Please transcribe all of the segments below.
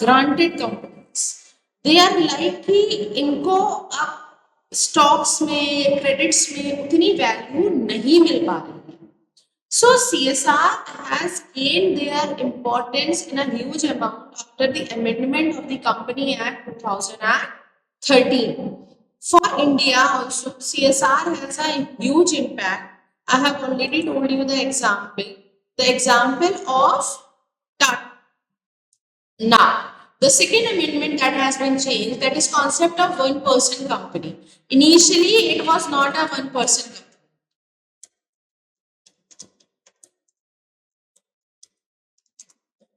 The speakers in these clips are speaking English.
Granted companies, they are like कि इनको अब स्टॉक्स में, क्रेडिट्स में उतनी वैल्यू नहीं मिल पा रही है. So CSR has gained their importance in a huge amount after the amendment of the Company Act 2013. For India also, CSR has a huge impact. I have already told you the example. The example of Tata. Now, the second amendment that has been changed, that is concept of one-person company. Initially, it was not a one-person company.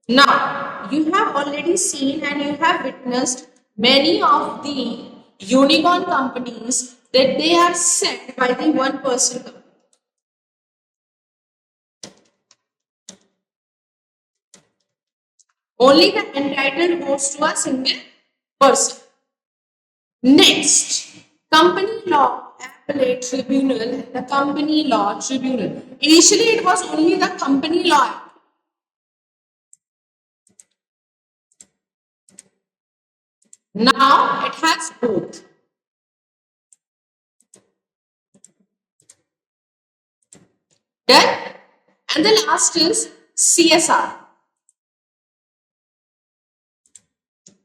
Now, you have already seen and you have witnessed many of the unicorn companies that they are set by the one person company. Only the entitled goes to a single person. Next, company law appellate tribunal, the company law tribunal. Initially, it was only the company law. Now, it has both. Done? And the last is CSR.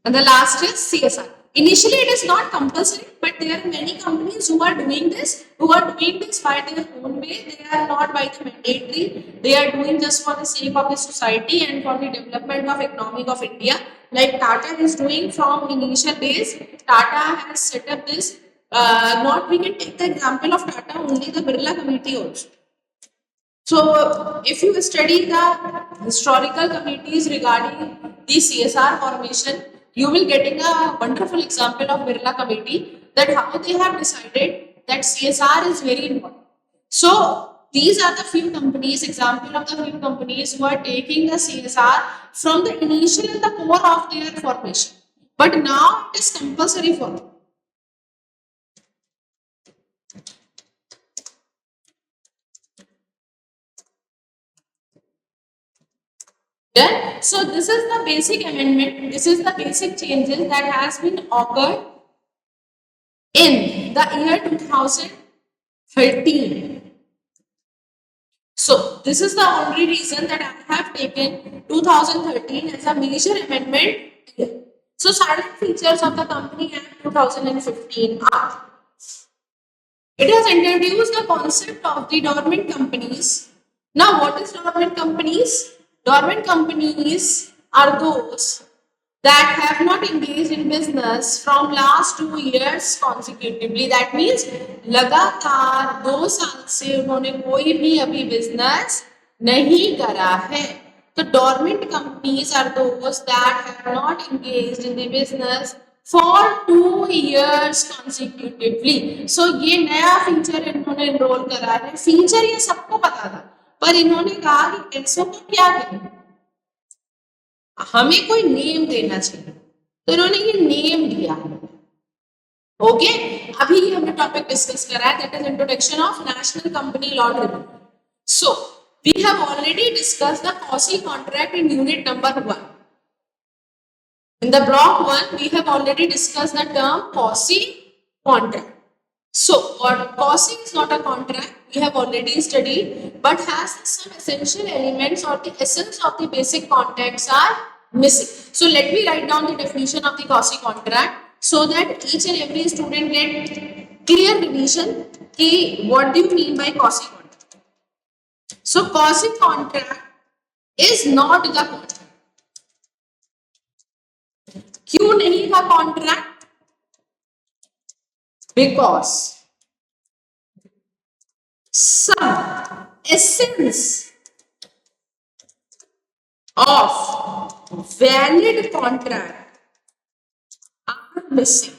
And the last is CSR. Initially, it is not compulsory, but there are many companies who are doing this by their own way. They are not by the mandatory. They are doing just for the sake of the society and for the development of economic of India. Like Tata is doing from initial days. Tata has set up this. Not we can take the example of Tata, only the Birla Committee also. So, if you study the historical committees regarding the CSR formation, you will getting a wonderful example of Birla Committee, that how they have decided that CSR is very important. So, these are the few companies, example of the few companies who are taking the CSR from the initial and the core of their formation. But now it is compulsory for them. Done. So this is the basic amendment. This is the basic changes that has been occurred in the year 2013. So this is the only reason that I have taken 2013 as a major amendment. So silent features of the Company Act 2015 are: it has introduced the concept of the dormant companies. Now, what is dormant companies? Dormant companies are those that have not engaged in business from last 2 years consecutively. That means लगातार 2 साल से उन्होंने कोई भी अभी business नहीं करा है. तो dormant companies are those that have not engaged in the business for 2 years consecutively. So ये नया फीचर इन्होंने इनरोल करा है. फीचर ये सबको पता था, पर इन्होंने कहा कि ऐसा को क्या करें, हमें कोई नेम देना चाहिए, तो इन्होंने ये नेम दिया है. ओके, अभी हमने टॉपिक डिस्कस करा है, that is introduction of national company law tribunal. So we have already discussed the quasi contract in unit number 1. In the block 1, we have already discussed the term COSI contract. So, COSI is not a contract, we have already studied, but has some essential elements or the essence of the basic contracts are missing. So, let me write down the definition of the COSI contract so that each and every student get clear definition. What do you mean by COSI contract? So, COSI contract is not the contract. क्यों नहीं था contract? Because some essence of valid contract are missing.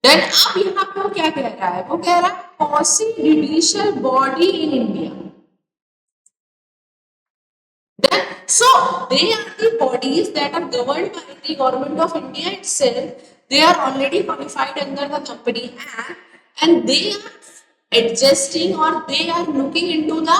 Then अब यहाँ पे वो क्या कह रहा है? वो कह रहा है COSI judicial body in India. Then, so they are the bodies that are governed by the government of India itself. They are already qualified under the Company Act, and they are adjusting or they are looking into the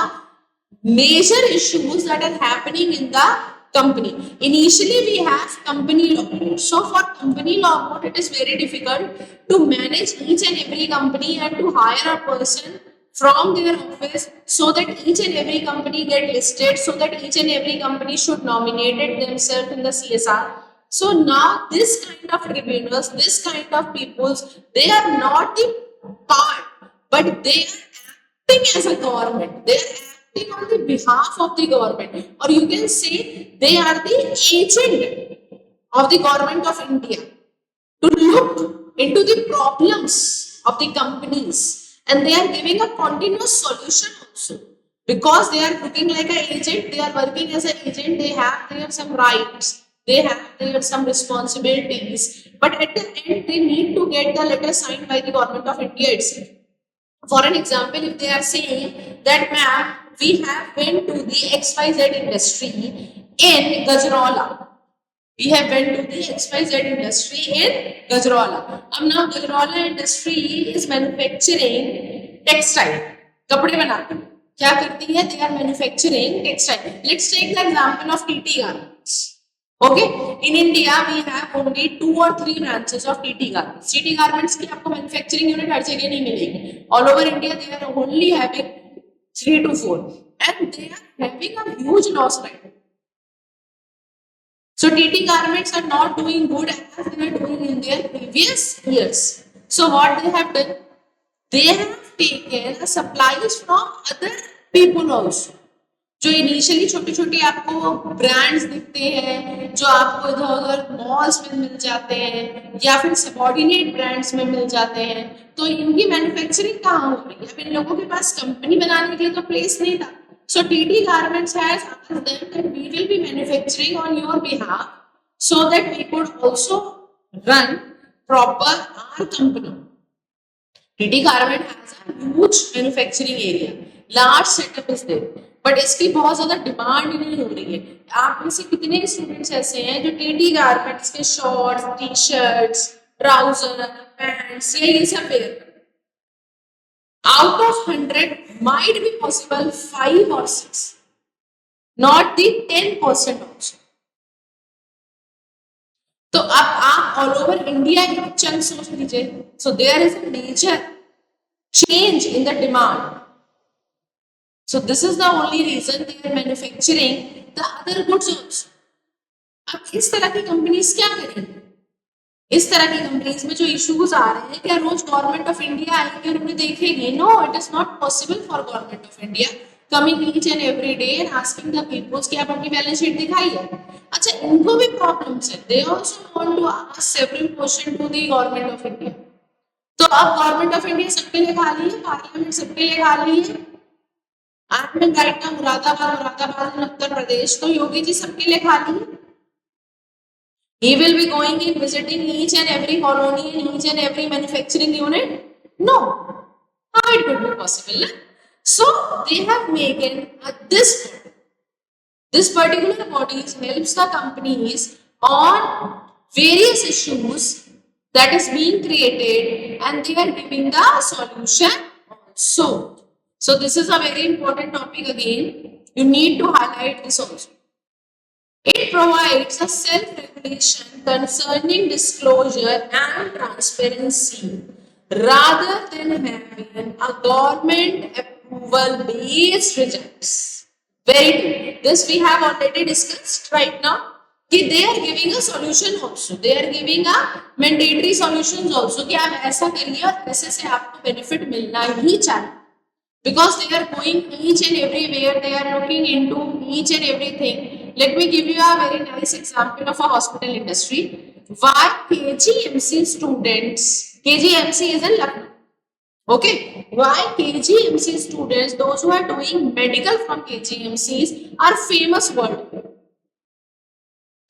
major issues that are happening in the company. Initially, we have company law. So for company law board, it is very difficult to manage each and every company and to hire a person from their office so that each and every company get listed, so that each and every company should nominate it themselves in the CSR. So now this kind of tribunals, this kind of peoples, they are not the part, but they are acting as a government. They are acting on the behalf of the government, or you can say they are the agent of the government of India to look into the problems of the companies, and they are giving a continuous solution also, because they are looking like an agent, they are working as an agent, they have their some rights, they have their some responsibilities, but at the end they need to get the letter signed by the government of India itself. For an example, if they are saying that, ma'am, we have been to the XYZ industry in Gajraula. We have been to the XYZ industry in Gajraula. Now Gajraula industry is manufacturing textile. कपड़े बनाती है. क्या करती है? They are manufacturing textile. Let's take the example of TT Garments. Okay, in India we have only 2 or 3 branches of TT Garments. TT Garments की आपको manufacturing unit हर जगह नहीं मिलेगी. All over India they are only having 3 to 4, and they are having a huge loss right now. So TT Garments are not doing good as they were doing in their previous years. So what they have done, they have taken supplies from other people also. जो initially छोटे छोटे आपको brands दिखते हैं, जो आपको इधर उधर मॉल्स में मिल जाते हैं या फिर सबॉर्डिनेट ब्रांड्स में मिल जाते हैं, तो इनकी मैन्युफैक्चरिंग कहाँ हो रही है? अब इन लोगों के पास कंपनी बनाने के लिए तो प्लेस नहीं था. So TT Garments has asked them that we will be manufacturing on your behalf so that we could also run proper our company. TT Garment has a huge manufacturing area, large setup is there, but इसकी बहुत ज्यादा demand नहीं हो रही है. आप में से कितने स्टूडेंट्स ऐसे हैं जो TT Garments के shorts, T shirts, trouser, pants ये सब वेयर करते हैं? Out of 100 might be possible 5 or 6, not the 10% also. तो अब आप ऑल ओवर इंडिया एक चंक सोच लीजिए. So there is a major change in the demand. So this is the only reason they are manufacturing the other goods also. अब इस तरह की कंपनीज क्या करेंगी? इस तरह की कंपनीज में जो इश्यूज आ रहे हैं, क्या रोज गवर्नमेंट ऑफ इंडिया आएगी और उन्हें देखेगी? No, it is not possible for government of India coming each and every day and asking the peoples कि आप अपनी बैलेंस शीट दिखाइए. अच्छा, इनको भी प्रॉब्लम्स है. They also want to ask several question to the government of India. तो अब गवर्नमेंट ऑफ इंडिया सबके लिए खाली है, पार्लियामेंट सबके लिए खाली है. आर्मी राइट ना मुरादाबाद in उत्तर प्रदेश, तो योगी जी सबके लिए खाली है. He will be going in visiting each and every colony and each and every manufacturing unit? No. How it could be possible? So they have made this particular bodies helps the companies on various issues that is being created, and they are giving the solution also. So this is a very important topic again. You need to highlight this also. It provides a self-regulation concerning disclosure and transparency rather than having a government approval-based regimes. Very good. This we have already discussed right now. कि they are giving a solution also. They are giving a mandatory solutions also कि आप ऐसा करिए और ऐसे से आपको benefit मिलना ही चाहिए. Because they are going each and everywhere, they are looking into each and everything. Let me give you a very nice example of a hospital industry. Why KGMC students, KGMC is in Lucknow. Okay, why KGMC students, those who are doing medical from KGMCs are famous worldwide.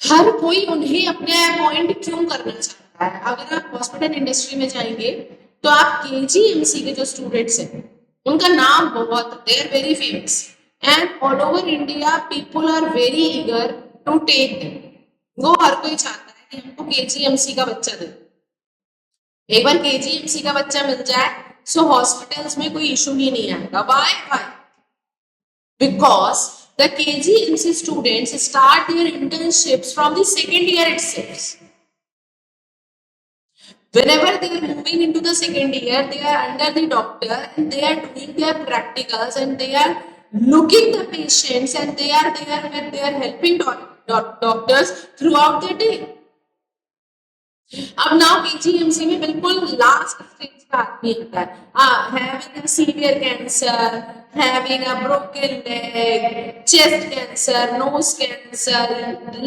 हर कोई उन्हें अपने appoint क्यों करना चाहता है? अगर आप hospital industry में जाएंगे तो आप KGMC के जो स्टूडेंट्स हैं उनका नाम बहुत, they are very famous and all over India people are very eager to take them. वो हर कोई चाहता है कि हमको KGMC का बच्चा दे. एक बार KGMC का बच्चा मिल जाए सो हॉस्पिटल्स में कोई इशू ही नहीं आएगा. Why because the KGMC students start their internships from the second year itself. Whenever they are moving into the second year, they are under the doctor and they are doing their practicals and they are looking the patients and they are there when they are helping doctors throughout the day. अब now KGMC में बिल्कुल last stage का आदमी होता है, having a severe cancer, having a broken leg, chest cancer, nose cancer,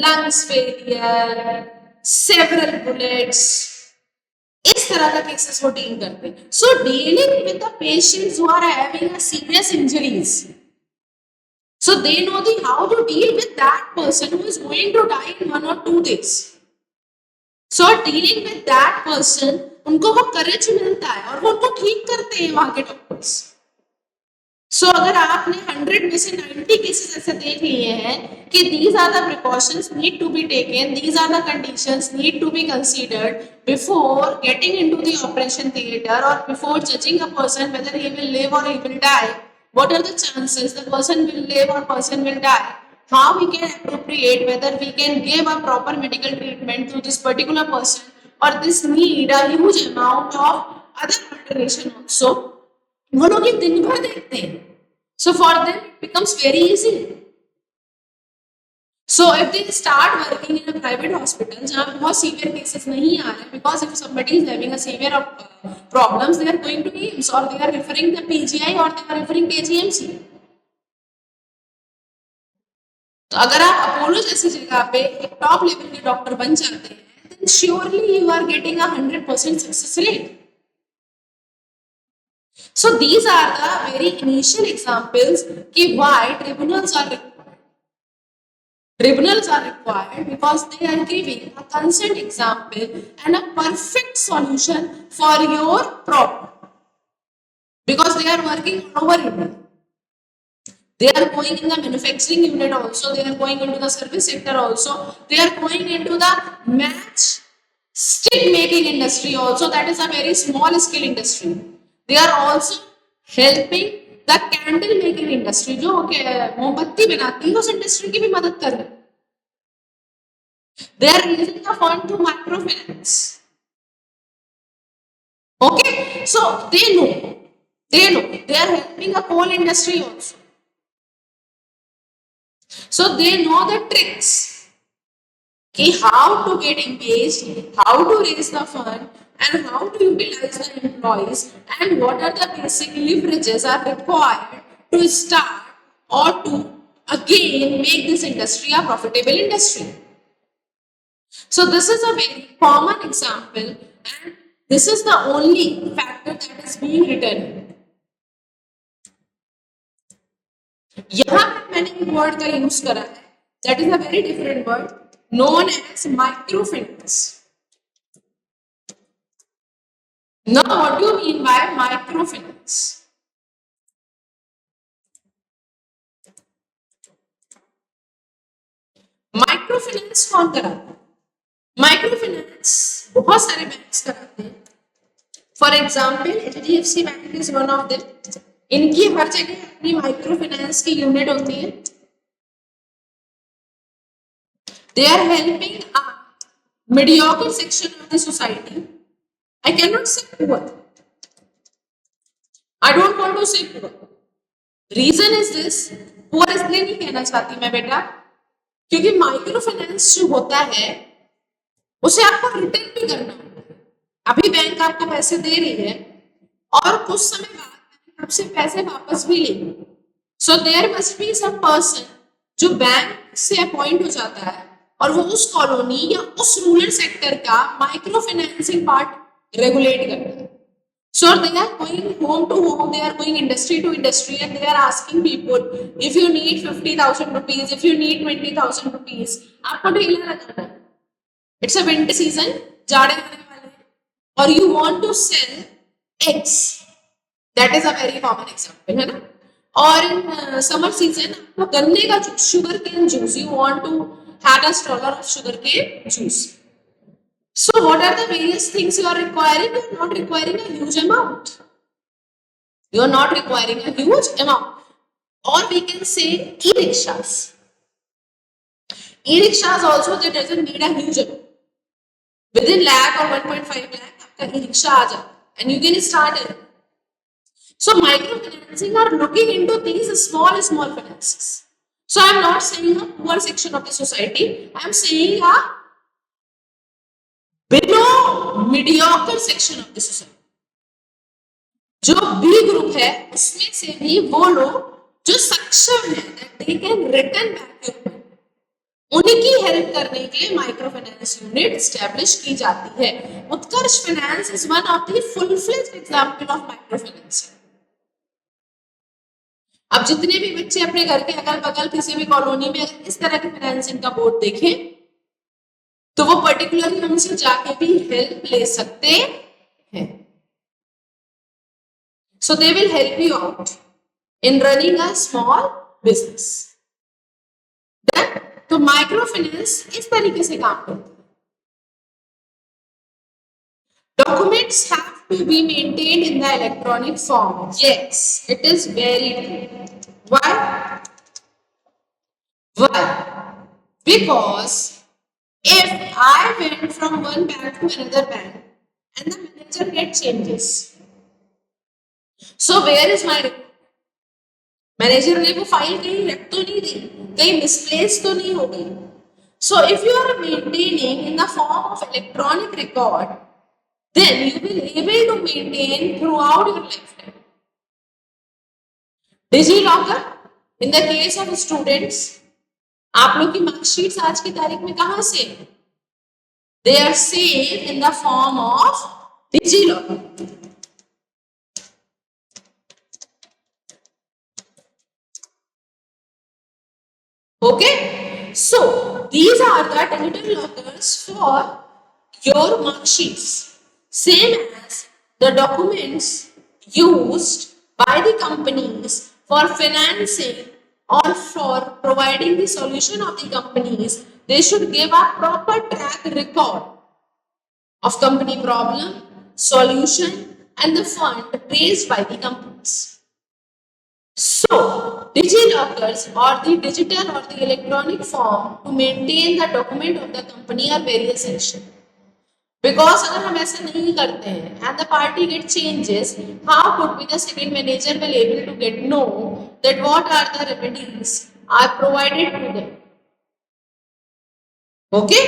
lungs failure, several bullets, इस तरह का केसेस वो डील करते हैं. So dealing with the patients who are having a serious injuries, so they know the how to deal with that person who is going to die in 1 or 2 days. So dealing with that person, उनको वो करेज मिलता है और वो उनको ठीक करते हैं वहां के डॉक्टर्स. सो अगर आपने 100 में से 90 केसेस ऐसे देख लिए हैं कि these are the precautions need to be taken, these are the conditions need to be considered before getting into the operation theater or before judging a person whether he will live or he will die. What are the chances the person will live or person will die? How we can appropriate whether we can give a proper medical treatment to this particular person or this need a huge amount of other alteration also. वो लोग ये दिन भर देखते हैं. So for them it becomes very easy. So if they start working in a private hospital जहाँ बहुत severe cases नहीं आ रहे, because if somebody is having a severe problems, they are going to AIIMS or they are referring the PGI or they are referring KGMC. तो अगर आप Apollo जैसी जगह पे एक टॉप लेवल के डॉक्टर बन जाते हैं, then surely you are getting a 100% success rate. So these are the very initial examples कि why tribunals are required. Tribunals are required because they are giving a consent example and a perfect solution for your problem. Because they are working all over India. They are going in the manufacturing unit also, they are going into the service sector also, they are going into the match stick making industry also, that is a very small scale industry. They are also helping the candle making industry, जो मोमबत्ती बनाती है उस industry की भी मदद कर रहे. They are raising the fund through microfinance. Okay, so they know they are helping a coal industry also. So they know the tricks कि how to get engaged, how to raise the fund, and how to utilize the employees, and what are the basic leverages are required to start or to again make this industry a profitable industry. So this is a very common example and this is the only factor that is being written. यहाँ पर मैंने एक word का use करा है, that is a very different word known as microfinance. Now, what do you mean by microfinance? Microfinance कौन कराता है? माइक्रोफाइनेंस बहुत सारे बैंक्स कराते हैं. For example HDFC bank is one of them. इनकी हर जगह अपनी माइक्रोफाइनेंस की यूनिट होती है. They are helping a mediocre section of the society. I cannot say poor. I don't want to say poor. Reason is this. Poor इसलिए नहीं कहना चाहती मैं बेटा, क्योंकि माइक्रो फाइनेंस जो होता है उसे आपको रिटर्न भी करना होता है. अभी बैंक आपको पैसे दे रही है और कुछ समय बाद बैंक आपसे पैसे वापस भी लेगी. So there must be some person जो बैंक से अपॉइंट हो जाता है और वो उस कॉलोनी या उस रूरल सेक्टर का माइक्रो फाइनेंसिंग पार्ट रेगुलेट करता है. So they are going home to home, they are going industry to industry and they are asking people, if you need 50,000 rupees, if you need 20,000 rupees, आपको ढीला लगाना है. It's a winter season, जाड़े आने वाले हैं, और you want to sell eggs. That is a very common example, है ना? और in summer season आपको गन्ने का juice, sugar cane juice, you want to have a stroller of sugar cane juice. So what are the various things you are requiring? You are not requiring a huge amount. You are not requiring a huge amount. or we can say e-rickshaws. E-rickshaws also, that doesn't need a huge amount. Within lakh or 1.5 lakh, आपका e-rickshaw आ जाता and you can start it. So microfinancing are looking into these small finances. So I am not saying a poor section of the society. I am saying a below mediocre section of the society. जो B group है उसमें से भी वो लोग जो सक्षम है that they can return back your money, उनकी हेल्प करने के लिए माइक्रो फाइनेंस यूनिट स्टैब्लिश की जाती है. Utkarsh finance is one of the full fledged example of micro finance. अब जितने भी बच्चे अपने घर के अगल बगल किसी भी कॉलोनी में अगर इस तरह के फाइनेंसिंग का बोर्ड देखें तो वो पर्टिकुलरली उनसे जाके भी हेल्प ले सकते हैं. So they will help you out in running a small business. Then तो माइक्रोफाइनेंस इस तरीके से काम करती है. Documents have to be maintained in the electronic form. Yes, it is very true. Why? Why? Because if I went from one bank to another bank and the manager gets changes, so where is my record? Manager ने वो file कहीं रख तो नहीं दी, कहीं misplace तो नहीं हो गई. So if you are maintaining in the form of electronic record, then you will able to maintain throughout your lifetime. DigiLocker, in the case of students, आप लोग की मार्कशीट्स आज की तारीख में कहाँ से? They are saved in the form of DigiLocker. Okay, so these are the digital lockers for your mark sheets, same as the documents used by the companies for financing or for providing the solution of the companies. They should give a proper track record of company problem, solution, and the fund raised by the companies. So, DigiLockers or the digital or the electronic form to maintain the document of the company are very essential. Because अगर हम ऐसा नहीं करते हैं and the party get changes, how could be the second manager will able to get know that what are the remedies are provided to them. Okay?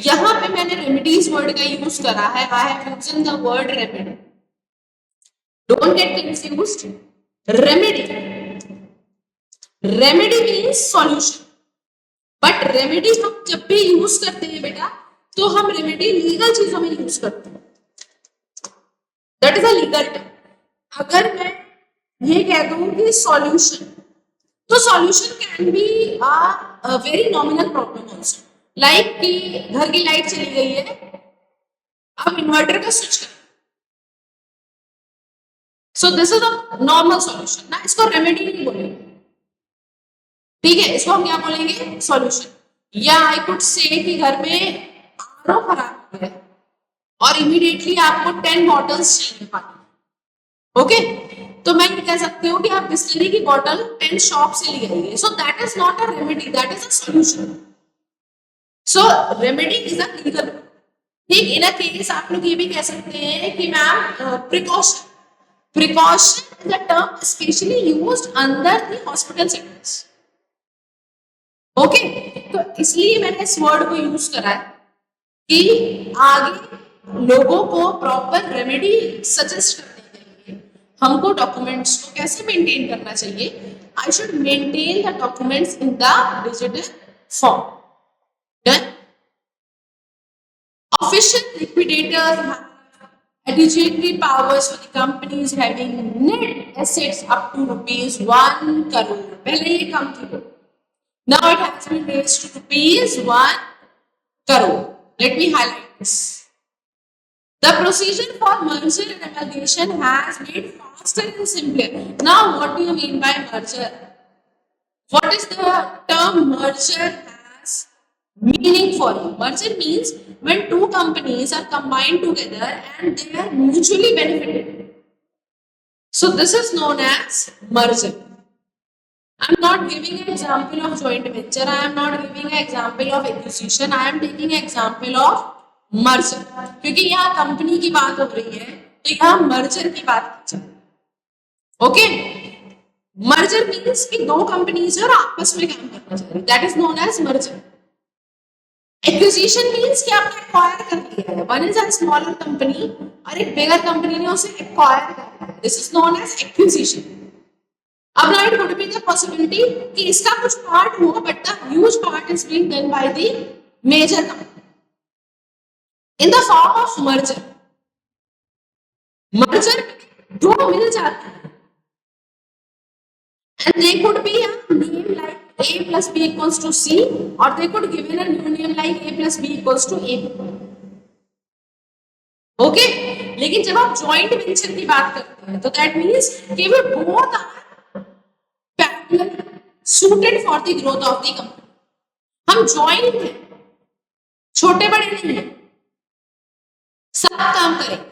यहाँ पे मैंने remedies word का use करा है. I have used the word remedy. Don't get confused. Remedy. Remedy means solution. But remedy हम जब भी use करते हैं बेटा तो हम रेमेडी लीगल चीजों में यूज करते हैं. That is a legal term. अगर मैं ये कह दूं कि सॉल्यूशन, तो solution can be a very nominal problem also. Like कि घर की लाइट चली गई है, अब इन्वर्टर का स्विच कर. सो this is a normal solution ना, इसको रेमेडी नहीं बोलेंगे. ठीक है, इसको हम क्या बोलेंगे? सॉल्यूशन. या आई कुड से कि घर में आरओ खराब हो गया और इमीडिएटली आपको 10 बॉटल्स चाहिए पानी. ओके, तो मैं कह सकती हूँ कि आप बिस्लरी की बॉटल 10 शॉप से ले आइए. So that is not a remedy, that is a solution. So remedy is a legal. ठीक, इन अ केस आप लोग ये भी कह सकते हैं कि ma'am precaution. Precaution is a term specially used under the hospital sectors. Okay, तो इसलिए मैंने इस वर्ड को यूज करा है कि आगे लोगों को प्रॉपर रेमेडी सजेस्ट करने के लिए हमको डॉक्यूमेंट्स को कैसे मेंटेन करना चाहिए. I should maintain the documents in the digital form. Done. Official liquidators have adjudicatory powers for the companies having net assets up to rupees 1 crore. पहले ये कम थी. Now it has been raised to rupees 1 crore. Let me highlight this. The procedure for merger and amalgamation has made faster and simpler. Now, what do you mean by merger? What is the term merger has meaning for you? Merger means when two companies are combined together and they are mutually benefited. So this is known as merger. I'm not giving an example of joint venture. I am not giving an example of acquisition. I am taking an example of merger. क्योंकि यहाँ company की बात हो रही है, तो यहाँ merger की बात की जाए. ओके, मर्जर मीन्स कि दो कंपनीज और आपस में काम करना चाहिए. That is known as merger. Acquisition means कि आपने एक्वायर कर लिया है. One is a smaller company और एक बिगर कंपनी ने उसे एक्वायर कर लिया. This is known as acquisition. अब now it could be the possibility कि इसका कुछ पार्ट हो, but the huge part is being done by the major company in the form of merger. Merger दो मिल जाते हैं and they could be a name like A plus B equals to C, or they could given a new name like A plus B equals to A. Okay, लेकिन जब आप joint venture की बात करते हैं तो दैट मीन्स कि वे both are parallel suited for the growth of the company. हम ज्वाइंट हैं, छोटे बड़े नहीं हैं, सब काम करेंगे.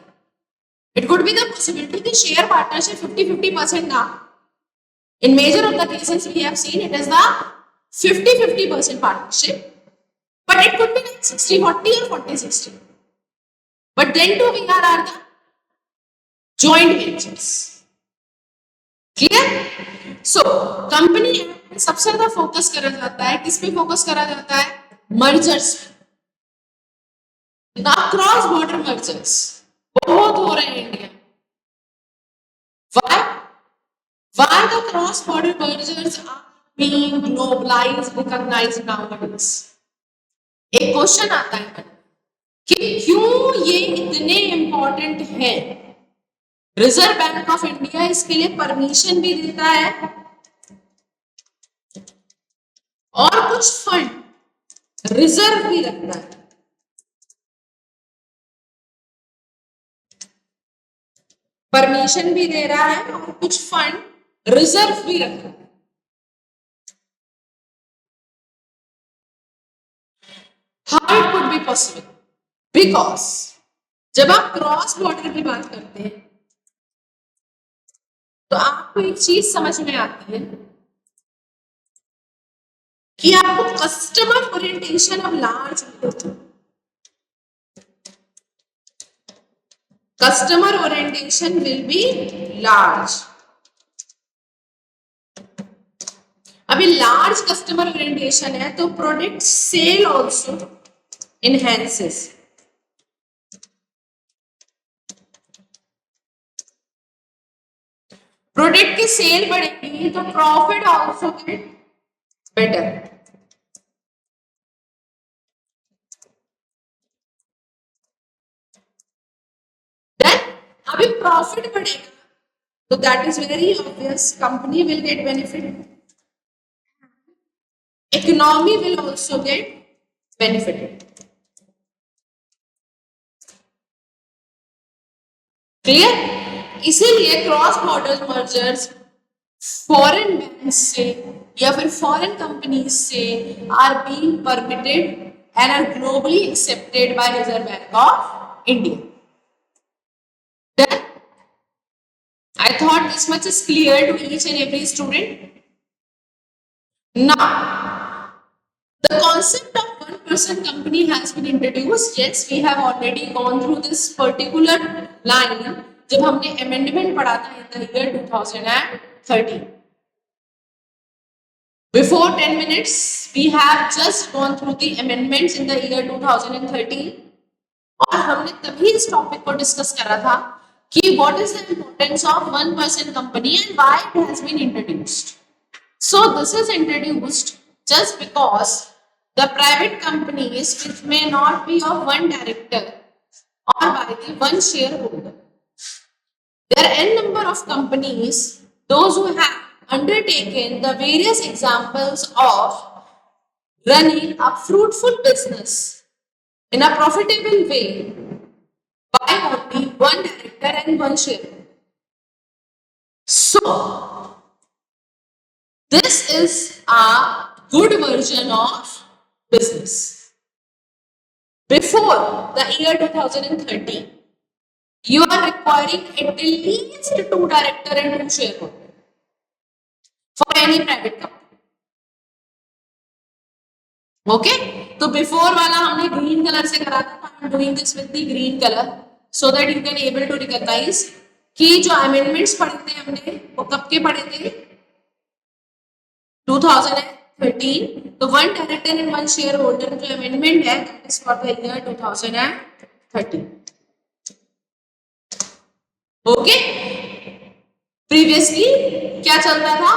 It could be the possibility कि share partnership 50-50% ना. In major of the cases we have seen it is the 50-50% partnership, but it could be like 60-40 or 40-60. But then too we are the joint ventures. Clear? So company में सबसे ज्यादा focus करा जाता है, किस पे focus करा जाता है? मर्जर्स. ना क्रॉस बॉर्डर मर्जर्स बहुत हो रहे हैं India. Why the cross border mergers are being globalized, recognized nowadays? एक क्वेश्चन आता है कि क्यों ये इतने इंपॉर्टेंट है. रिजर्व बैंक ऑफ इंडिया इसके लिए परमिशन भी देता है और कुछ फंड रिजर्व भी रखता है. परमिशन भी दे रहा है और कुछ फंड रिजर्व भी रख रहा है. How it could be possible? Because जब आप क्रॉस बॉर्डर की बात करते हैं तो आपको एक चीज समझ में आती है कि आपको customer orientation of large customer orientation will be large. अभी लार्ज कस्टमर ओरिएंटेशन है तो product sale also enhances. Product की सेल बढ़ेगी तो profit also get better. Then अभी प्रॉफिट बढ़ेगा तो that is very obvious company will get benefit. Economy will also get benefited. Clear? इसीलिए cross border mergers foreign bank से या फिर फॉरेन कंपनीज से are being permitted and are globally accepted by reserve bank of India. Then I thought this much is clear to each and every student. Now the concept of one person company has been introduced. Yes, we have already gone through this particular line जब हमने amendment पढ़ा था in the year 2013. Before 10 minutes, we have just gone through the amendments in the year 2013. और हमने तभी इस topic को discuss करा था कि what is the importance of one person company and why it has been introduced. So this is introduced just because the private companies which may not be of one director or by the one shareholder. There are n number of companies, those who have undertaken the various examples of running a fruitful business in a profitable way by only one director and one shareholder. So this is a good version of business. Before the year 2013, you are requiring at least 2 director and 2 shareholder. For any private company. Okay, तो before वाला हमने green color से करा था. I am doing this with the green color so that you can able to recognize कि जो amendments पढ़े थे हमने वो कब के पढ़े थे 2013. तो one director and one shareholder जो amendment है that is for the year 2013. Okay, previously क्या चलता था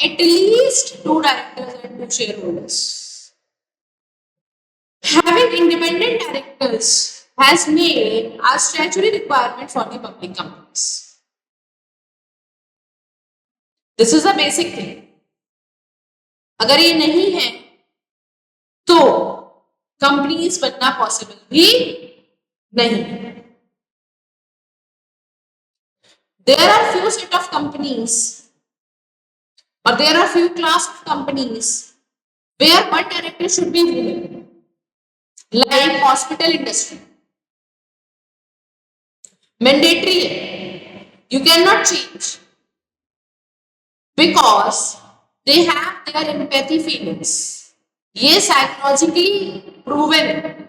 at least 2 directors and 2 shareholders. Having independent directors has made a statutory requirement for the public companies. This is a basic thing. अगर ये नहीं है तो कंपनीज बनना पॉसिबल भी नहीं. There are few set of companies or there are few class of companies where one director should be women, like hospital industry. Mandatory है, you cannot change because they have their empathy feelings. ये psychologically proven.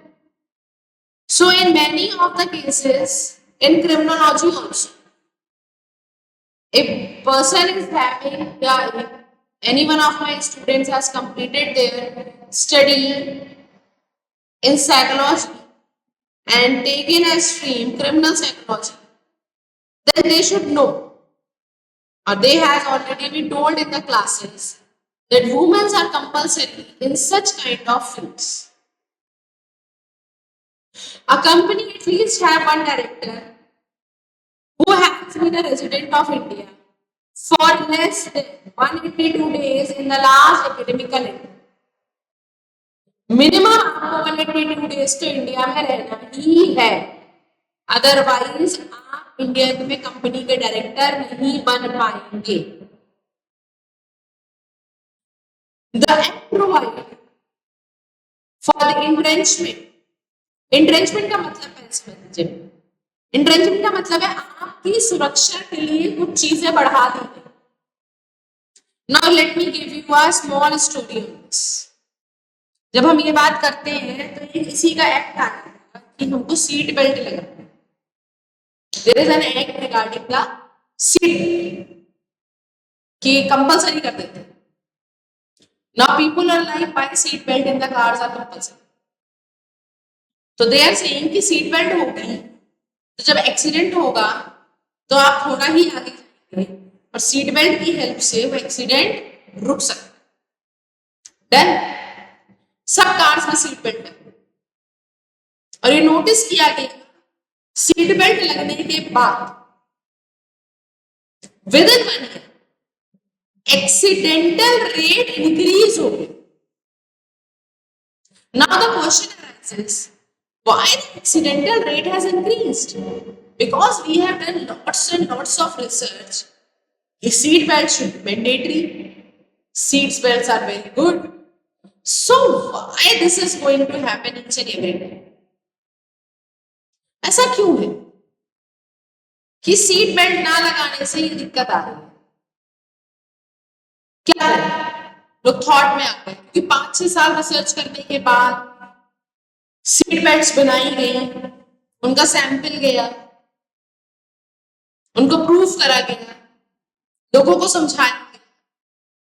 So in many of the cases in criminology also, if person is having, if any one of my students has completed their study in psychology and taken a stream criminal psychology, then they should know, or they has already been told in the classes that women are compulsory in such kind of fields. A company at least have one director who has been a resident of India for less than 182 days in the last academic calendar. Minimum आपको 182 days तो India में रहना ही है, otherwise आप India में company के director नहीं बन पाएंगे. The act provide for the entrenchment. Entrenchment का मतलब है समझिए. Entrenchment का मतलब है आपकी सुरक्षा के लिए कुछ चीजें बढ़ा दी गई. Now let me give you a small story on this. जब हम ये बात करते हैं तो ये इसी का एक्ट आता है कि हमको सीट बेल्ट लगाना. There is an act regarding the seat belt कि कंपलसरी कर देते हैं. Now people are like why seat belt in the cars are compulsory. तो they are saying कि सीट बेल्ट होगी तो जब एक्सीडेंट होगा तो आप थोड़ा ही आगे जाएंगे और सीट बेल्ट की हेल्प से वो एक्सीडेंट रुक सकता है. डन. सब कार्स में सीट बेल्ट है और ये नोटिस किया गया सीट बेल्ट लगने के बाद with in 1 year accidental rate increase हो गई. Now the question arises why the accidental rate has increased? Because we have done lots and lots of research. The seat belts should be mandatory. Seat belts are very good. So why this is going to happen each and every day? ऐसा क्यों है कि seat belt ना लगाने से ये दिक्कत आ रही है? क्या है? लोग थॉट में आ गए क्योंकि 5-6 साल रिसर्च करने के बाद सीट बेल्ट्स बनाई गई, उनका सैंपल गया, उनको प्रूफ करा गया, लोगों को समझाया गया.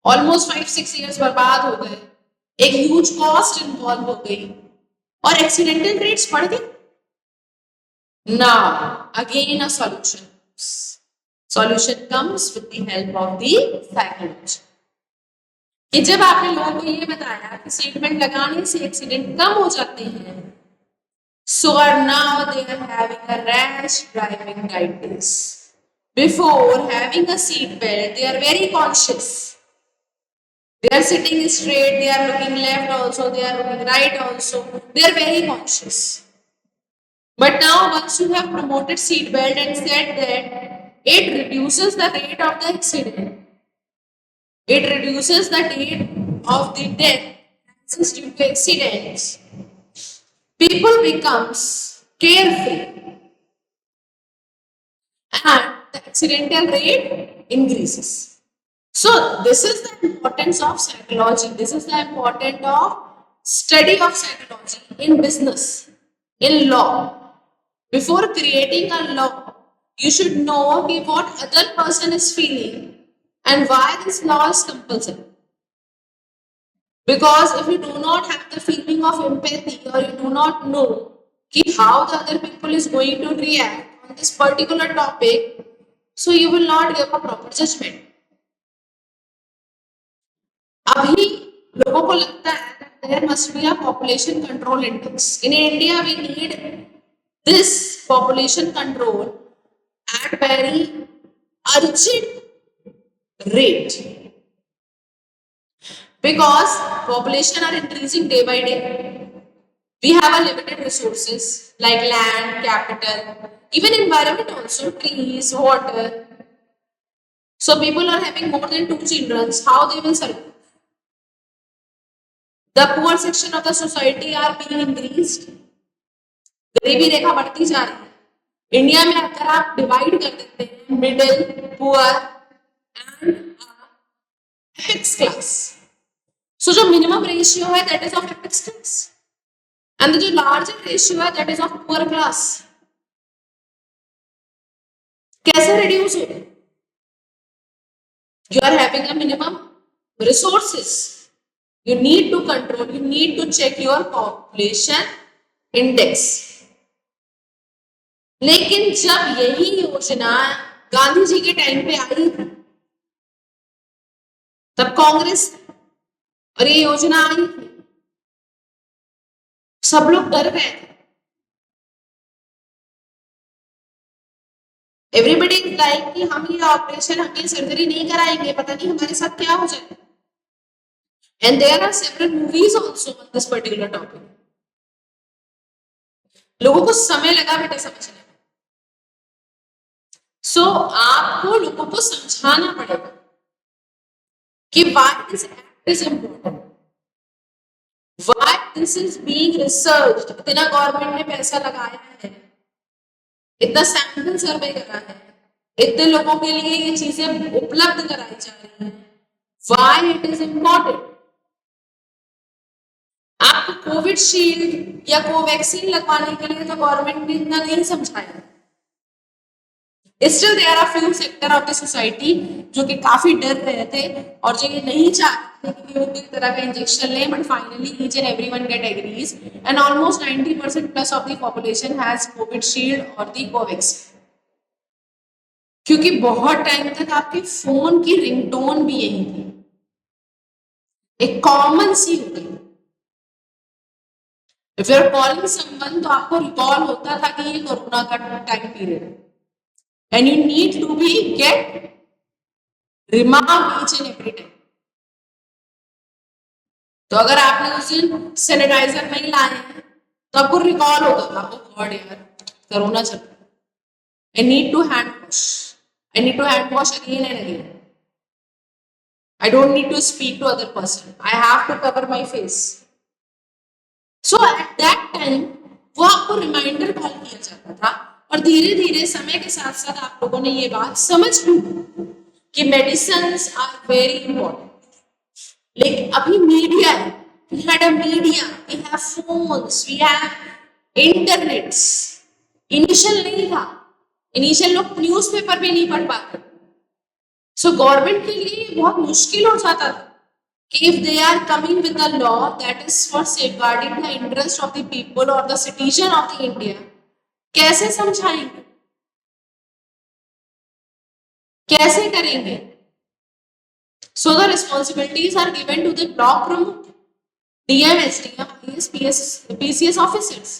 ऑलमोस्ट 5-6 years बर्बाद हो गए, एक ह्यूज कॉस्ट इन्वॉल्व हो गई और एक्सीडेंटल रेट्स बढ़ गए. Now again a solution. Solution comes with the help of the psychology. कि जब आपने लोगों को ये बताया कि सीट बेल्ट लगाने से एक्सीडेंट कम हो जाते हैं, so now they are having a rash driving like this. Before having a seat belt, they are very conscious. They are sitting straight, they are looking left also, they are looking right also. They are very conscious. But now once you have promoted seat belt and said that it reduces the rate of the accident, it reduces the rate of the death due to accidents, people becomes carefree and the accidental rate increases. So this is the importance of psychology. This is the importance of study of psychology in business, in law. Before creating a law, you should know what other person is feeling and why this law is compulsory. Because if you do not have the feeling of empathy or you do not know how the other people is going to react on this particular topic, so you will not give a proper judgment. अभी लोगों को लगता है there must be a population control index. In India, we need this population control at very urgent rate because population are increasing day by day. We have a limited resources like land, capital, even environment also, trees, water. So people are having more than 2 children. How they will survive? The poor section of the society are being increased. गरीबी रेखा बढ़ती जा रही है. India में अगर आप divide कर देते हैं middle, poor and apex class, so जो मिनिमम रेशियो है that is of apex class and जो लार्जर रेशियो है that is of poor class. कैसे रिड्यूस होगा? You are having a minimum resources. You need to control, you need to check your population index. लेकिन जब यही योजना गांधी जी के time पे आई थी, तब कांग्रेस और ये योजना आई थी, सब लोग डर गए थे. एवरीबडी इज लाइक कि हम ये ऑपरेशन, हम ये सर्जरी नहीं कराएंगे, पता नहीं हमारे साथ क्या हो जाए. And there are several movies also on this particular topic. लोगों को समय लगा बेटा समझने में. सो आपको लोगों को समझाना पड़ेगा कि why this act is important, why this is being researched. इतना गवर्नमेंट ने पैसा लगाया है, इतना सैंपल सर्वे करा है, इतने लोगों के लिए ये चीजें उपलब्ध कराई जा रही हैं. Why it is important. आपको कोविड शील्ड या कोवैक्सीन लगवाने के लिए तो गवर्नमेंट ने इतना नहीं समझाया. Still there are few sector of the society जो कि काफी डर रहे थे और जो ये नहीं चाहते कि वो किसी तरह का इंजेक्शन लें, but finally each and everyone get agrees and almost 90% plus of the population has COVID shield or the Covaxin. क्योंकि बहुत टाइम तक आपके फोन की रिंगटोन भी यही थी, एक कॉमन सी हो गई. If you are calling someone तो आपको रिकॉल होता था कि ये कोरोना का टाइम पीरियड है. And you need to be get remarked each and every time. तो अगर आपने उस दिन सैनिटाइजर नहीं लाए हैं तो आपको रिकॉल होगा, ओ गॉड यार कोरोना चल रहा है. I need to hand wash. I need to hand wash again and again. I don't need to speak to other person. I have to cover my face. So at that time वो आपको reminder call किया जाता था और धीरे धीरे समय के साथ साथ आप लोगों ने ये बात समझ ली कि मेडिसिन्स आर वेरी इंपॉर्टेंट. लेकिन अभी मीडिया है, we had a media, we have phones, we have internets. Initial नहीं था, इनिशियल लोग न्यूज़पेपर भी नहीं पढ़ पाते. सो गवर्नमेंट के लिए बहुत मुश्किल हो जाता था कि if they are coming with a law that is for safeguarding the interest of the people or the citizen of the India, कैसे समझाएंगे, कैसे करेंगे. So the responsibilities are given to the block pramukh, DM, SDM, IAS, PCS officers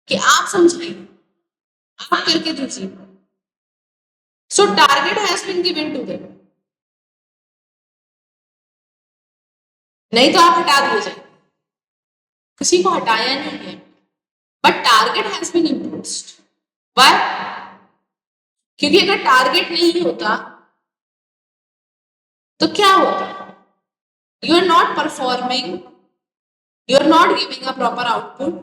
कि आप समझाइए, आप करके दीजिए. So target has been given to them. नहीं तो आप हटा दिए जाए. किसी को हटाया नहीं है, but target has been imposed. Why? क्योंकि अगर टारगेट नहीं होता तो क्या होता? You are not performing, you are not giving a proper output.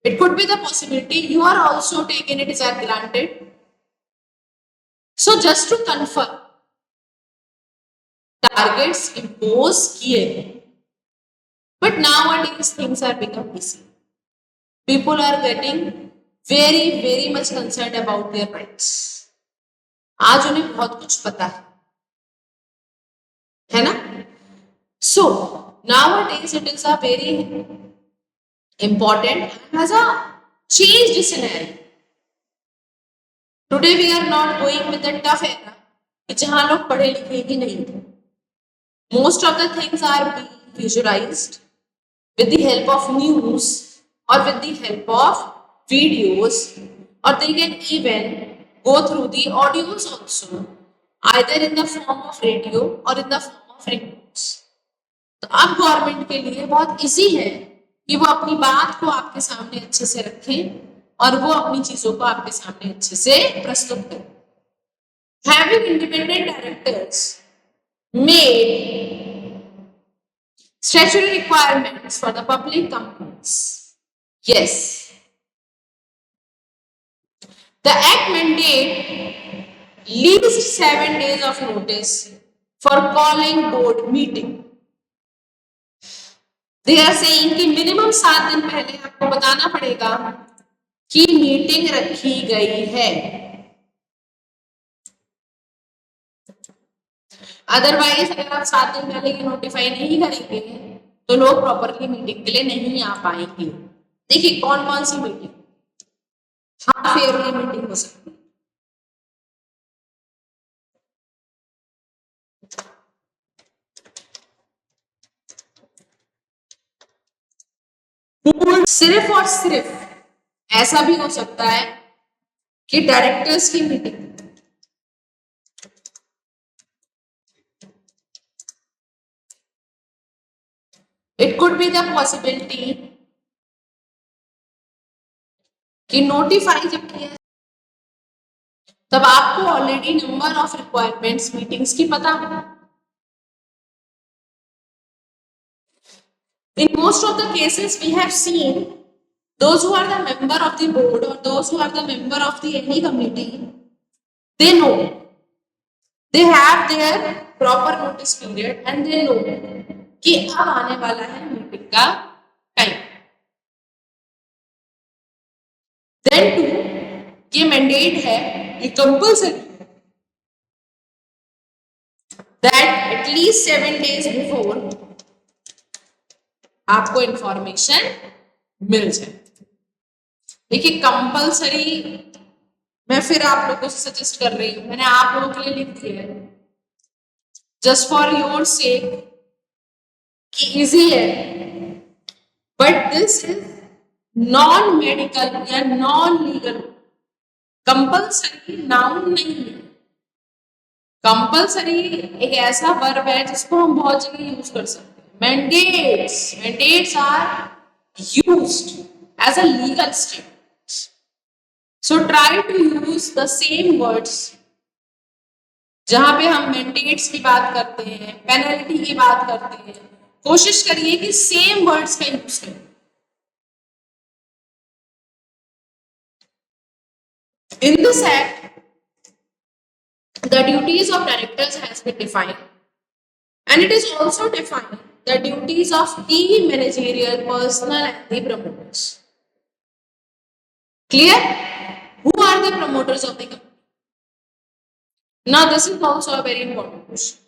It could be the possibility you are also taking it as granted. So just to confirm, targets impose किए गए. बट nowadays things are become easy. People are getting very much concerned about their rights. आज उन्हें बहुत कुछ पता है ना. So nowadays it is a very important and has a changed scenario. Today we are not going with the tough era जहां लोग पढ़े लिखे ही नहीं थे. Most of the things are being visualized with the help of news or with the help of videos, or they can even go through the audios also, either in the form of radio or in the form of reports. तो अब government के लिए बहुत easy है कि वो अपनी बात को आपके सामने अच्छे से रखें और वो अपनी चीजों को आपके सामने अच्छे से प्रस्तुत करें. Having independent directors made statutory requirements for the public companies. Yes. The Act mandate least 7 days of notice for calling board meeting. They are saying कि minimum 7 दिन पहले आपको बताना पड़ेगा कि मीटिंग रखी गई है. अदरवाइज अगर आप 7 दिन पहले ये नोटिफाई नहीं करेंगे तो लोग प्रॉपरली मीटिंग के लिए नहीं आ पाएंगे. देखिए कौन कौन सी मीटिंग, हाफ ईयरली मीटिंग हो सकती है, सिर्फ और सिर्फ ऐसा भी हो सकता है कि डायरेक्टर्स की meeting. It could be the possibility कि नोटिफाई जब किया तब आपको already number of requirements meetings की पता है. In most of the cases we have seen those who are the member of the board or those who are the member of the any committee, they know, they have their proper notice period and they know कि अब आने वाला है meeting का time. Then to ये mandate है, ये compulsory that at least 7 days before आपको इंफॉर्मेशन मिल जाए. देखिए कंपल्सरी मैं फिर आप लोगों से सजेस्ट कर रही हूं, मैंने आप लोगों के लिए लिख दिया है जस्ट फॉर योर सेक कि इजी है, but this is non medical या नॉन लीगल. कंपल्सरी नाउन नहीं है. कंपल्सरी एक ऐसा वर्ब है जिसको हम बहुत जगह यूज कर सकते हैं. Mandates are used as a legal statement. So try to use the same words. जहां पे हम mandates की बात करते हैं, पेनल्टी की बात करते हैं, कोशिश करिए कि सेम वर्ड्स का यूज करें. In this act, the duties of directors has been defined, and it is also defined the duties of key managerial personnel and the promoters. Clear? Who are the promoters of the company? Now this is also a very important question,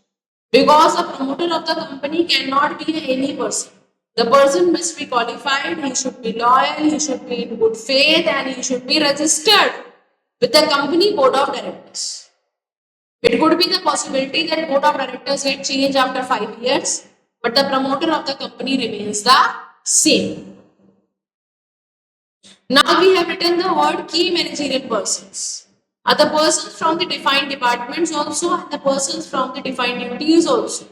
because the promoter of the company cannot be any person. The person must be qualified, he should be loyal, he should be in good faith, and he should be registered with the company board of directors. It could be the possibility that board of directors get changed after 5 years, but the promoter of the company remains the same. Now we have written the word key managerial persons. Are the persons from the defined departments also and the persons from the defined duties also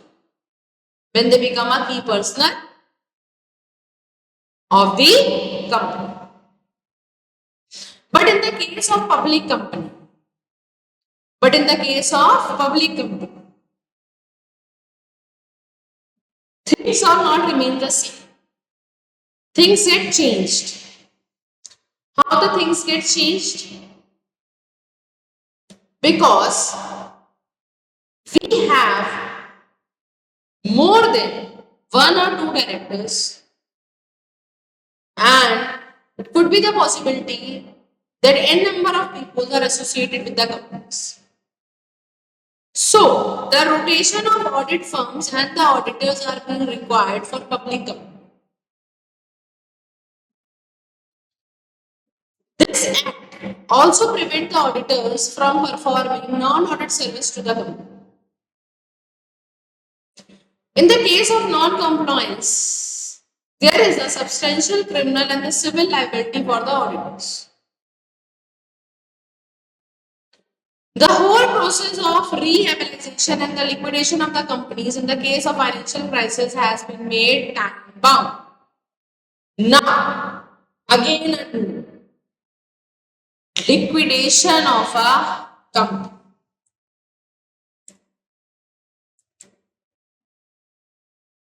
when they become a key personnel of the company. But in the case of public company, things are not remain the same. Things get changed. How the things get changed? Because we have them, one or two directors, and it could be the possibility that n number of people are associated with the companies. So, the rotation of audit firms and the auditors are being required for public companies. This act also prevents the auditors from performing non-audit service to the company. In the case of non-compliance, there is a substantial criminal and the civil liability for the auditors. The whole process of rehabilitation and the liquidation of the companies in the case of financial crisis has been made time bound. Now, again, liquidation of a company.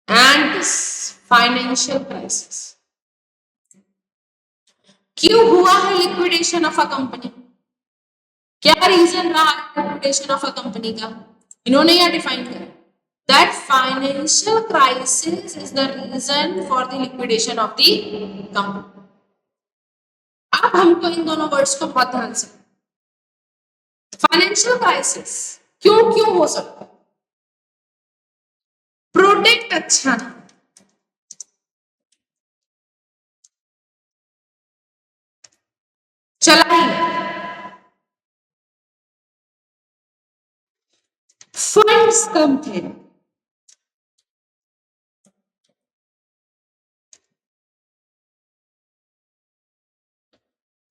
And this financial crisis. क्यों हुआ है liquidation of a company? क्या reason रहा है liquidation of a company का? इन्होंने यह define करा that financial crisis is the reason for the liquidation of the company. अब हमको इन दोनों वर्ड्स को बहुत ध्यान से, फाइनेंशियल क्राइसिस क्यों क्यों हो सकता है? प्रोडक्ट अच्छा नहीं, चला ही फंड्स कम थे,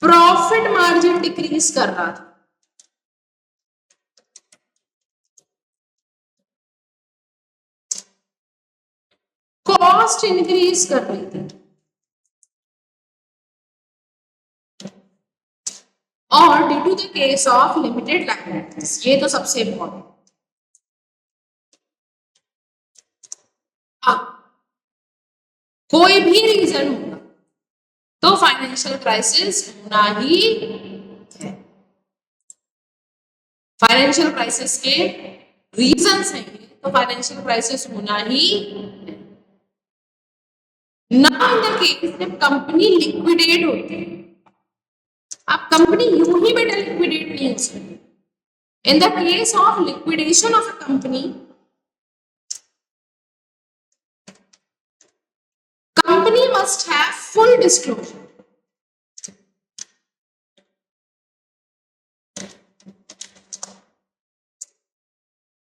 प्रॉफिट मार्जिन डिक्रीज कर रहा था, कॉस्ट इंक्रीज कर रही थी, और due to the case of limited liabilities, ये तो सबसे इंपॉर्टेंट। अब कोई भी रीजन होगा तो फाइनेंशियल क्राइसिस होना ही है। फाइनेंशियल क्राइसिस के रीजंस हैं तो फाइनेंशियल क्राइसिस होना ही है। ना इन द केस जब कंपनी लिक्विडेट होती है, अब कंपनी यूं ही बेटा लिक्विडेट नहीं हो सकती। In the case of liquidation of a company, company must have full disclosure.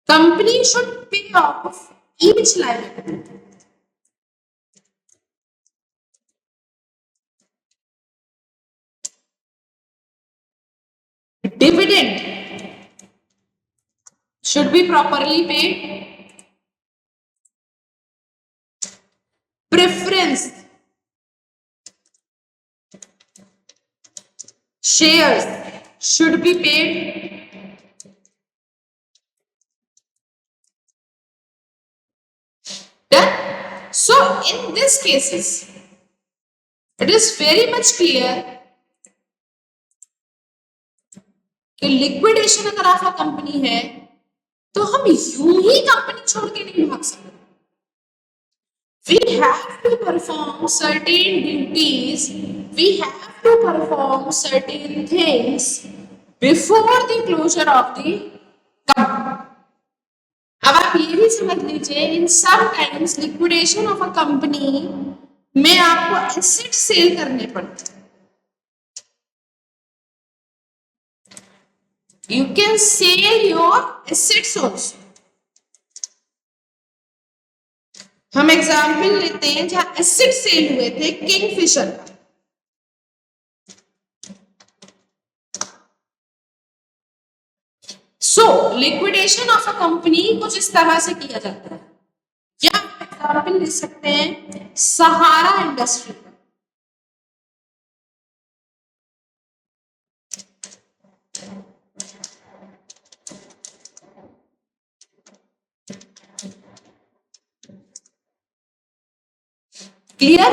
Company should pay off each liability. Dividend should be properly paid. Preference shares should be paid. Done. So in these cases, it is very much clear कि liquidation अगर आपका company है तो हम यूं ही company छोड़ के नहीं भाग सकते। We have to perform certain duties, we have to perform certain things before the closure of the company. अब आप ये भी समझ लीजिए, in some times liquidation of a company में आपको एसेट सेल करने पड़ते हैं। You can sell your assets also. हम एग्जाम्पल लेते हैं जहां एसेट सेल हुए थे किंगफिशर का। सो लिक्विडेशन ऑफ अ कंपनी कुछ इस तरह से किया जाता है, या एग्जाम्पल ले सकते हैं सहारा इंडस्ट्री का। Clear?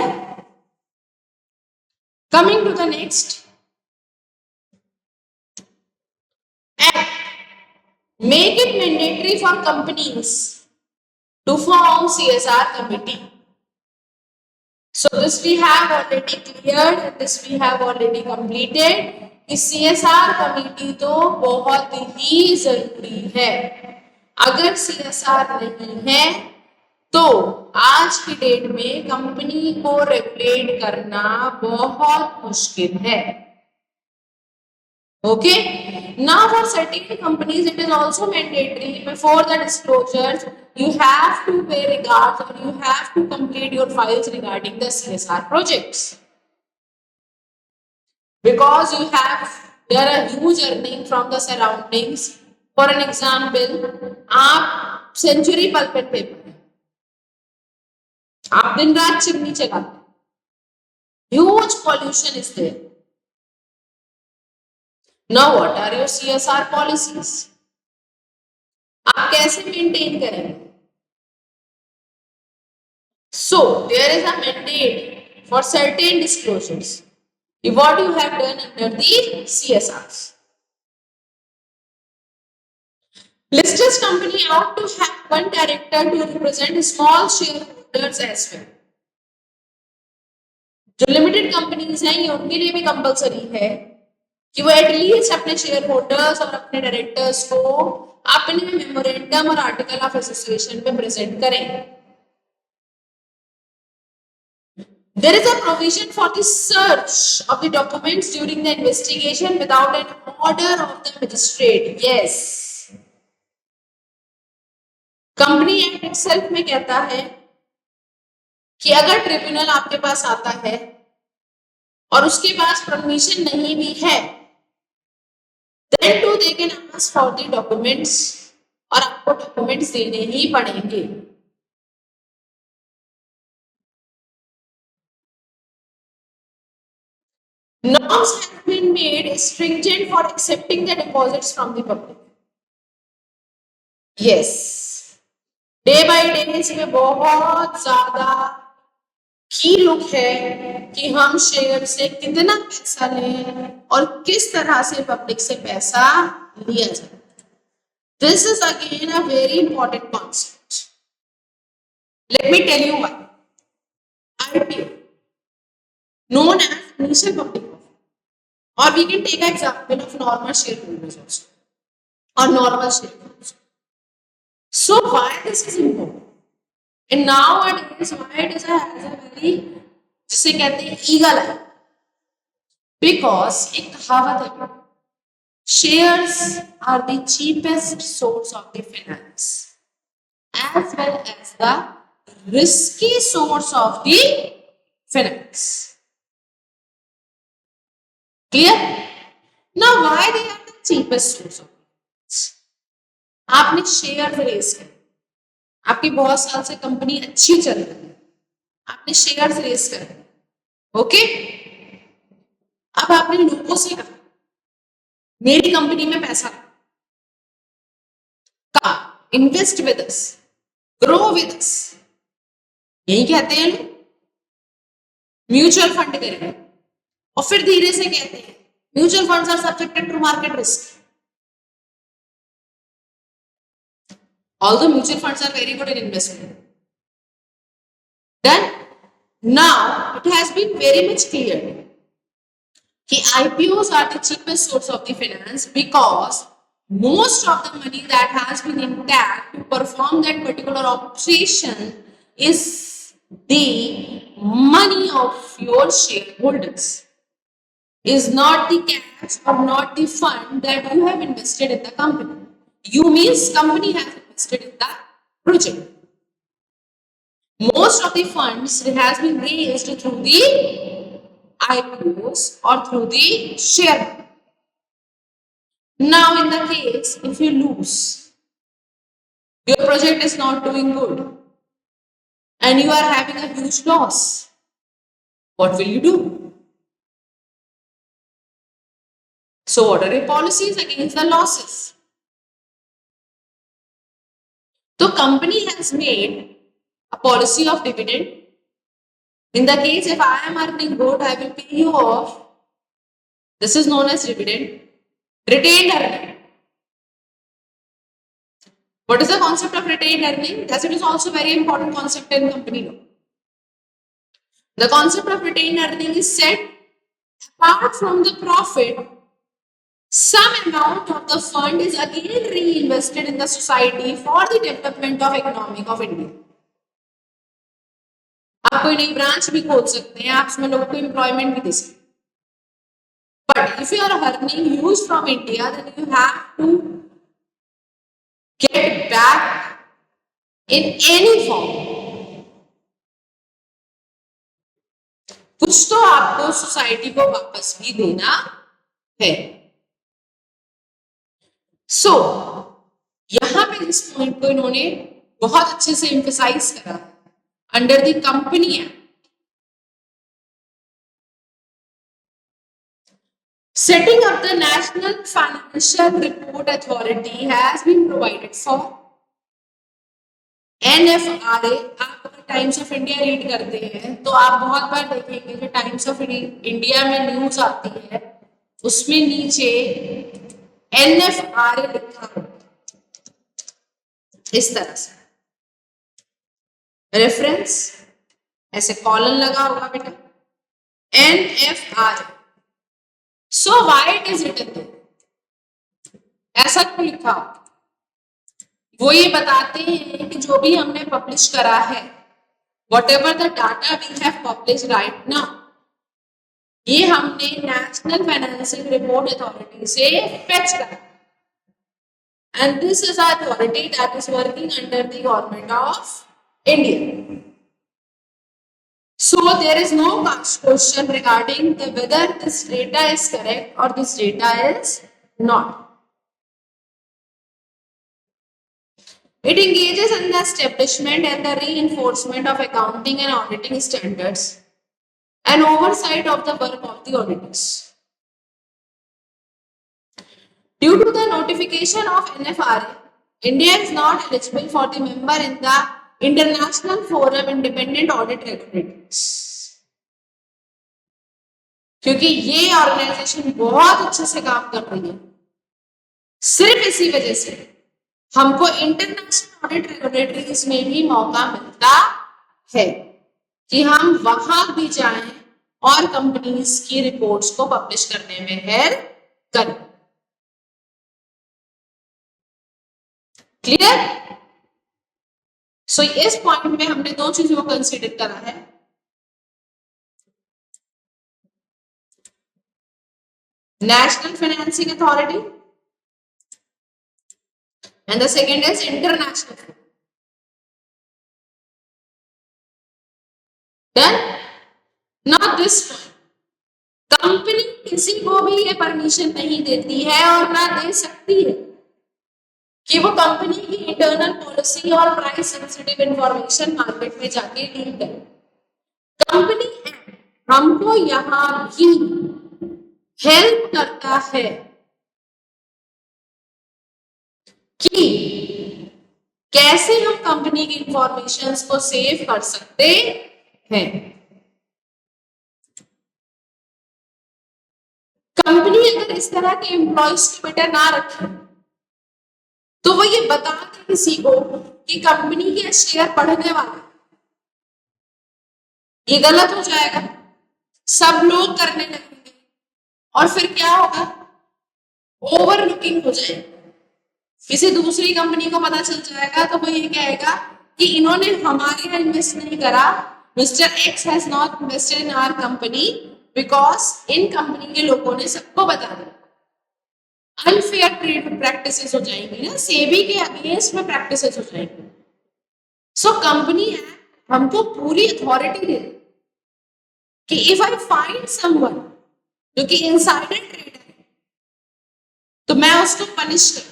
Coming to the next act, make it mandatory for companies to form CSR committee. So this we have already cleared and this we have already completed. कि CSR कमेटी तो बहुत ही जरूरी है. अगर CSR नहीं है तो आज की डेट में कंपनी को रेगुलेट करना बहुत मुश्किल है. Okay. Now for certain companies, it is also mandatory before the disclosures, you have to pay regards or you have to complete your files regarding the CSR projects. Because there are huge earning from the surroundings. For an example, आप century pulp and paper, आप दिन रात chimney चलाते, huge pollution is there. Now what are your CSR policies? आप कैसे maintain करेंगे? So there is a mandate for certain disclosures. What you have done under the CSRs. Listed company ought to have one director to represent small shareholders as well. जो limited companies हैं ये उनके लिए भी compulsory है कि वो at least अपने शेयर होल्डर्स और अपने डायरेक्टर्स को अपने मेमोरेंडम और आर्टिकल ऑफ एसोसिएशन में प्रेजेंट करें. There is a provision for the search of the documents during the investigation without an order of the magistrate. Yes. Company act itself में कहता है कि अगर ट्रिब्यूनल आपके पास आता है और उसके पास परमिशन नहीं भी है, then too they can ask for the documents और आपको डॉक्यूमेंट्स देने ही पड़ेंगे. Norms have been made stringent for accepting the deposits from the public. Yes. Day by day इसमें बहुत ज्यादा की लुक है कि हम शेयर से कितना पैसा लें और किस तरह से पब्लिक से पैसा लिया जाए. This is again a very important concept. Let me tell you why. IPO, known as initial public offering, or we can take an example of normal shareholders also, or normal shareholders. So why this is important? And nowadays, why it is has a very, जिसे कहते हैं eagle eye, because एक कहावत है, shares are the cheapest source of the finance as well as the risky source of the finance. Clear? Now why they are the cheapest source of finance? आपने share race कर, आपकी बहुत साल से company अच्छी चल रही है, आपने शेयर रेस कर, ओके. अब आपने लोगों से कहा मेरी कंपनी में पैसा का invest with us, grow with us, यही कहते हैं लोग. म्यूचुअल फंड करेंगे और फिर धीरे से कहते हैं mutual funds are subjected to market risk. Although mutual funds are very good in investment. Then now it has been very much clear that IPOs are the cheapest source of the finance because most of the money that has been intact to perform that particular operation is the money of your shareholders, is not the cash or not the fund that you have invested in the company. You means company has invested in the project. Most of the funds has been raised through the IPOs or through the share. Now in the case, if you lose, your project is not doing good and you are having a huge loss, what will you do? So what are your policies against the losses? The company has made a policy of dividend. In the case if I am earning good, I will pay you off. This is known as dividend. Retained earning. What is the concept of retained earning? As it is also very important concept in company law. The concept of retained earning is said apart from the profit, some amount of the fund is again reinvested in the society for the development of economic of India. आप कोई नई branch भी खोल सकते हैं, आप उसमें लोगों को एम्प्लॉयमेंट भी दे सकते हैं. But if you are earning huge from India, then you have to get back in any form. कुछ तो आपको सोसाइटी को वापस भी देना है. सो यहां पे इस पॉइंट को इन्होंने बहुत अच्छे से एम्फसाइज करा. Under the company act, setting up the National Financial Report Authority has been provided for. NFRA, आप अगर टाइम्स ऑफ इंडिया रीड करते हैं तो आप बहुत बार देखेंगे जो टाइम्स ऑफ इंडिया में न्यूज आती है उसमें नीचे NFRA लिखा हो इस तरह से, रेफरेंस ऐसे कॉलन लगा होगा बेटा, NFRA. So why it is written there? ऐसा क्यों लिखा? वो ये बताते हैं कि जो भी हमने पब्लिश करा है, whatever the data we have published right now, ये हमने नेशनल फाइनेंशियल रिपोर्ट अथॉरिटी से फेच करा. And this is an authority that is working under the government of India. So there is no question regarding whether this data is correct or this data is not. It engages in the establishment and the reinforcement of accounting and auditing standards and oversight of the work of the auditors. Due to the notification of NFRA, India is not eligible for the member in the International Forum Independent Audit Regulators. क्योंकि ये organisation बहुत अच्छे से काम कर रही है, सिर्फ इसी वजह से हमको इंटरनेशनल ऑडिट रेगुलेटरीज में भी मौका मिलता है कि हम वहां भी जाएं और कंपनीज की रिपोर्ट्स को पब्लिश करने में हेल्प करें. क्लियर? सो इस पॉइंट में हमने दो चीजों को कंसीडर करा है. National financing authority and the second is international. Done? Now this one, company किसी को भी ये परमिशन नहीं देती है और ना दे सकती है कि वो कंपनी की इंटरनल पॉलिसी और प्राइस सेंसिटिव इंफॉर्मेशन मार्केट में जाके डील करे. कंपनी हमको यहां भी हेल्प करता है कि कैसे हम कंपनी की इंफॉर्मेशंस को सेव कर सकते हैं. कंपनी अगर इस तरह के एम्प्लॉयज को बेटा ना रखे तो वो ये बता दे किसी को कि कंपनी के शेयर बढ़ने वाला, ये गलत हो जाएगा, सब लोग करने लगेंगे और फिर क्या होगा, ओवर लुकिंग हो जाएगी. किसी दूसरी कंपनी को पता चल जाएगा तो वो ये कहेगा कि इन्होंने हमारे यहाँ इन्वेस्ट नहीं करा, mister X has not invested in our company because इन कंपनी के लोगों ने सबको बता दिया. अनफेयर ट्रेड प्रैक्टिसेस हो जाएंगी ना, सेबी के अगेंस्ट में प्रैक्टिसेस हो जाएंगी. सो कंपनी है हमको पूरी अथॉरिटी दे कि इफ आई फाइंड समवन जो कि इनसाइडर ट्रेडर है तो मैं उसको पनिश करूं.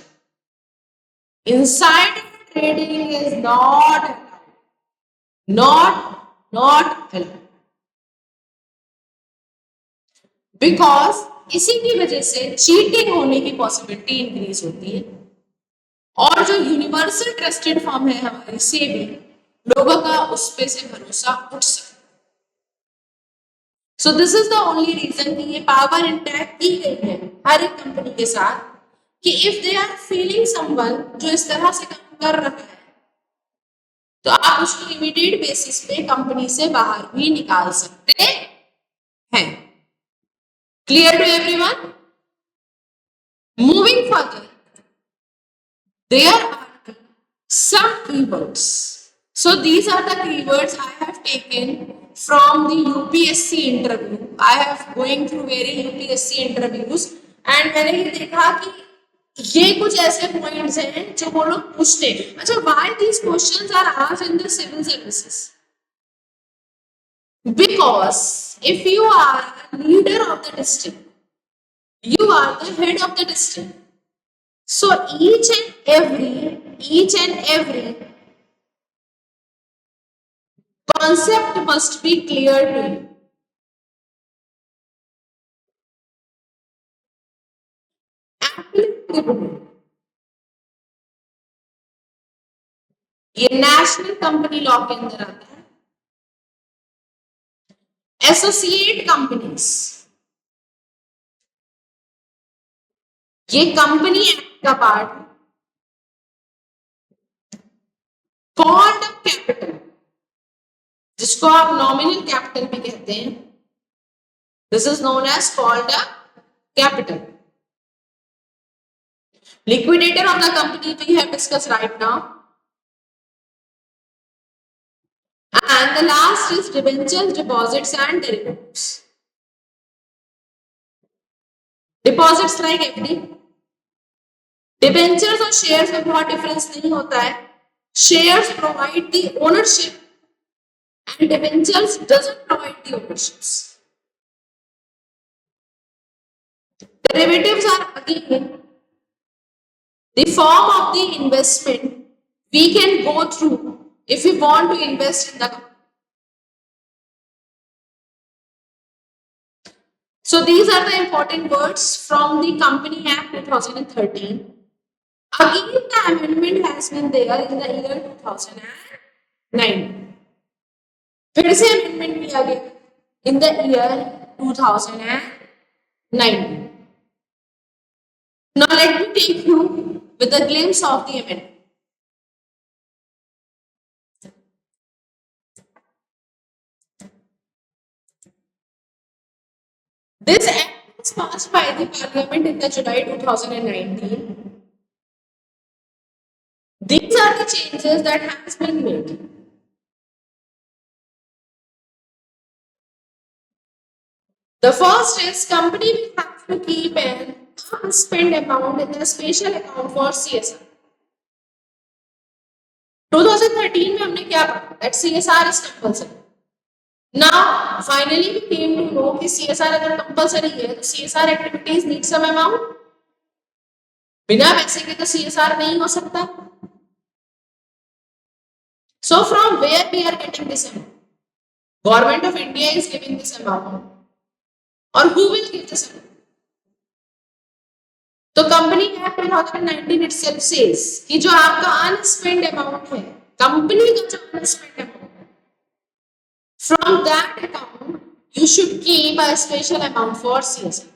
Insider trading is not allowed. Because इसी की वजह से चीटिंग होने की पॉसिबिलिटी इंक्रीज होती है और जो यूनिवर्सल ट्रस्टेड फर्म है हमारी सेबी, लोगों का उस पे से भरोसा उठ सकता. So this is the only reason कि ये पावर इंटैक्ट की गई है हर एक कंपनी के साथ कि if they are feeling someone जो इस तरह से कर रहा है तो आप उसको इमीडिएट बेसिस पे कंपनी से बाहर भी निकाल सकते हैं। Clear to everyone? Moving further, there are some keywords. So these are the keywords I have taken from the UPSC interview. I have going through very UPSC interviews and मैंने ये देखा कि ये कुछ ऐसे पॉइंट्स हैं जो वो लोग पूछते हैं। अच्छा, why these questions are asked in the civil services? Because if you are a leader of the district, you are the head of the district. So each and every concept must be clear to you. ये national company law के अंदर आता है। Associate companies, ये company act का part है। Called capital, जिसको आप नॉमिनल कैपिटल भी कहते हैं, this is known as called capital. Liquidator of the company we have discussed right now. And the last is debentures, deposits and derivatives. Deposits like FD. Debentures और shares में बहुत difference नहीं होता है। Shares provide the ownership and debentures doesn't provide the ownerships. Derivatives are again the form of the investment we can go through if we want to invest in the company. So these are the important words from the Company Act 2013. Again, the amendment has been there in the year 2009. फिर से amendment किया गया in the year 2009. Now let me take you with a glimpse of the amendment. This act was passed by the Parliament in the July 2019. These are the changes that has been made. The first is company will have to keep an unspent amount in the special account for CSR. 2013 में हमने क्या पढ़ा? That CSR is compulsory. Now, finally we came to know कि CSR अगर compulsory है तो CSR activities need some amount. बिना पैसे के तो CSR नहीं हो सकता. So from where we are getting this amount? Government of India is giving this amount. Or who will give this amount? तो कंपनी एक्ट 2019 itself says कि जो आपका अनस्पेंड अमाउंट है, कंपनी का जो अनस्पेंड अमाउंट है, from that account you should keep a special amount for CSR.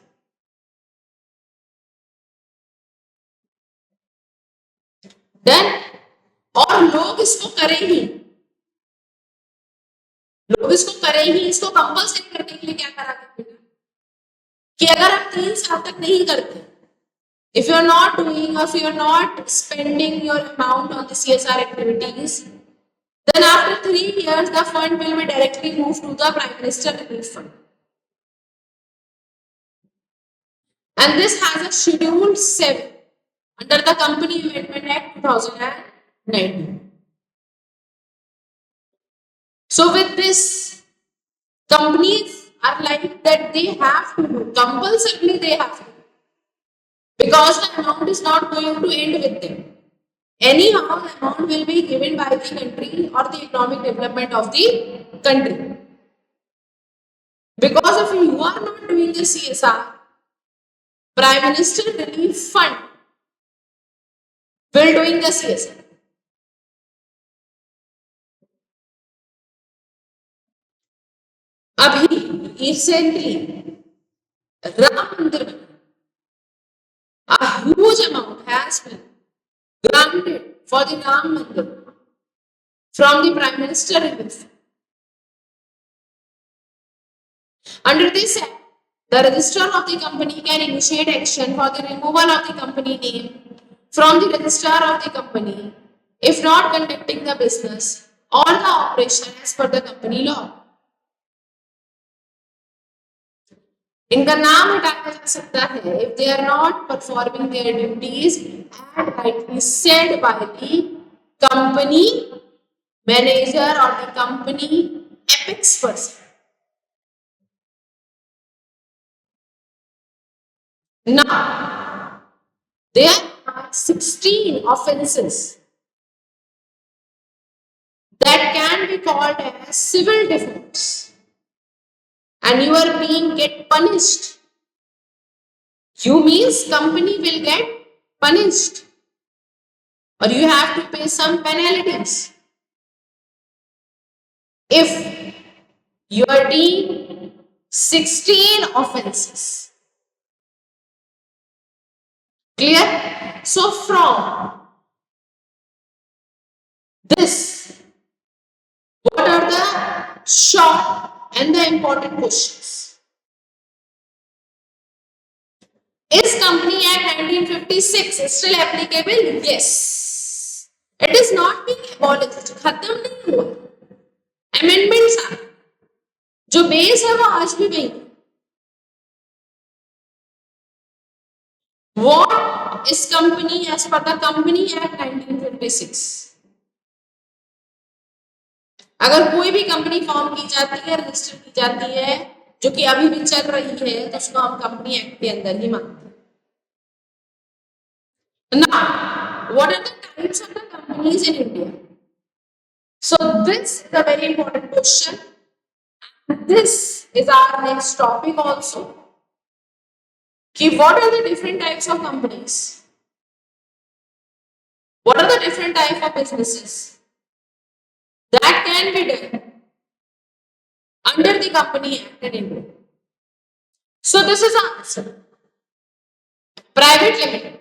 Then और लोग इसको करें ही, इसको कंपल्सरी करने के लिए क्या करा करते हैं कि अगर आप 3 साल तक नहीं करते, if you are not doing or if you are not spending your amount on the CSR activities, then after 3 years the fund will be directly moved to the Prime Minister Relief Fund. And this has a Schedule 7 under the Company Amendment Act 2019. So with this, companies are like that they have to do, compulsorily they have to do. Because the amount is not going to end with them. Anyhow, the amount will be given by the country or the economic development of the country. Because if you are not doing the CSR, Prime Minister Relief Fund will doing the CSR. अभी recently Ram Mandir, a huge amount has been granted for the Ram Mandir from the Prime Minister Relief. Under this Act, the registrar of the company can initiate action for the removal of the company name from the registrar of the company if not conducting the business or the operation as per the company law. इनका नाम हटाया जा सकता है if they are not performing their duties and rightly said by the company manager or the company apex person. Now, there are 16 offences that can be called as civil defense, and you are being get punished. You means company will get punished, or you have to pay some penalties if you are deemed 16 offences. Clear? So from this, what are the short and the important questions? Is Company Act 1956 still applicable? Yes. It is not being abolished. खत्म नहीं हुआ. Amendments are. जो base है वो आज भी वही. What is company as per the Company Act 1956? अगर कोई भी कंपनी फॉर्म की जाती है, रजिस्टर की जाती है, जो कि अभी भी चल रही है, तो उसको हम कंपनी एक्ट के अंदर ही मानते हैं. Now, what are the types of the companies in India? So this is a very important question. This is our next topic also. What are the different types of companies? What are the different types of businesses that can be done under the Company Act in India? So this is our answer. Private limited.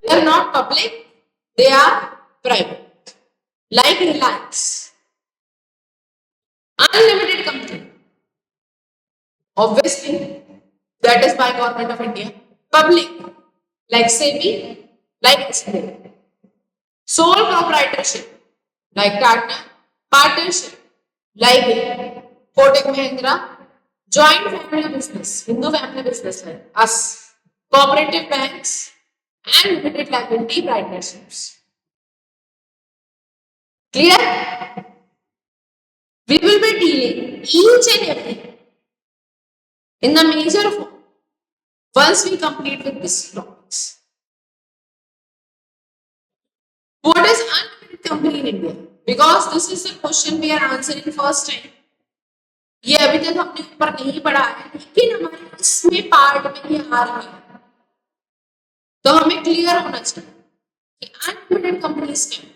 They are not public, they are private. Like Reliance. Unlimited company. Obviously, that is by Government of India. Public, like SEBI, like SBI. Sole proprietorship, like Tata. Partnership, like Kotak Mahindra. Joint family business, Hindu family business, like us. Cooperative banks and limited liability partnerships. Clear? We will be dealing each and every in the major form once we complete with this topics. What is unlimited company in India? Because this is the question we are answering first time. ये अभी तक हमने ऊपर नहीं पढ़ा है, लेकिन हमारे इसमें पार्ट में ये आ रहा है, तो हमें क्लियर होना चाहिए कि अनलिमिटेड कंपनीज क्या.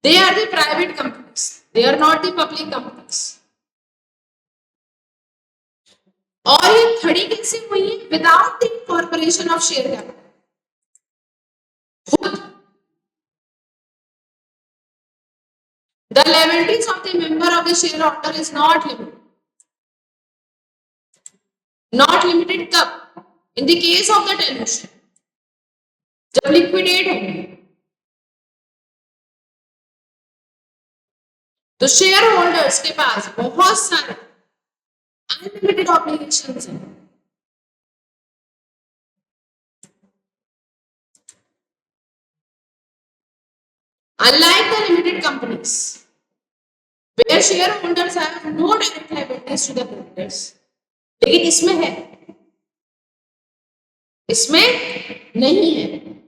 They are the private companies. They are not the public companies. और ये खड़ी कैसे हुई है? Without the incorporation of share capital. The liabilities of the member of the shareholder is not limited. Not limited कब? In the case of the dilution. जब liquidate होंगे, तो शेयर होल्डर्स के पास बहुत सारे अनलिमिटेड ऑब्लिगेशंस हैं. Unlike the limited companies, where shareholders have no direct liabilities to the creditors, लेकिन इसमें है, इसमें नहीं है.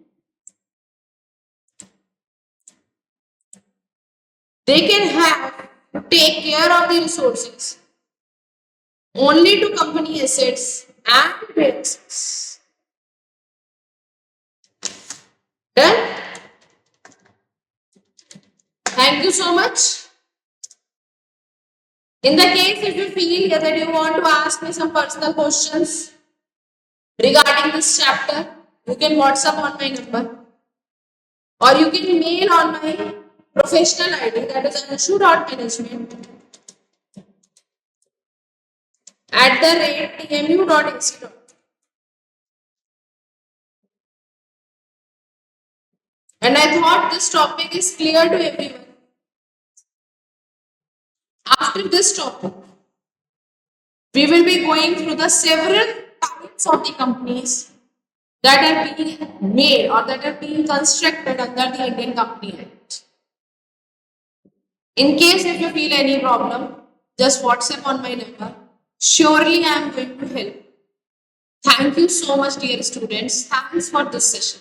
They can have to take care of the resources only to company assets and their assets. Done? Thank you so much. In the case if you feel that you want to ask me some personal questions, regarding this chapter, you can WhatsApp on my number or you can mail on my professional ID, that is anshu.management@tmu.ac. And I thought this topic is clear to everyone. After this topic, we will be going through the several types of the companies that are being made or that are being constructed under the Indian Company Act. In case if you feel any problem, just WhatsApp on my number. Surely I am going to help. Thank you so much, dear students. Thanks for this session.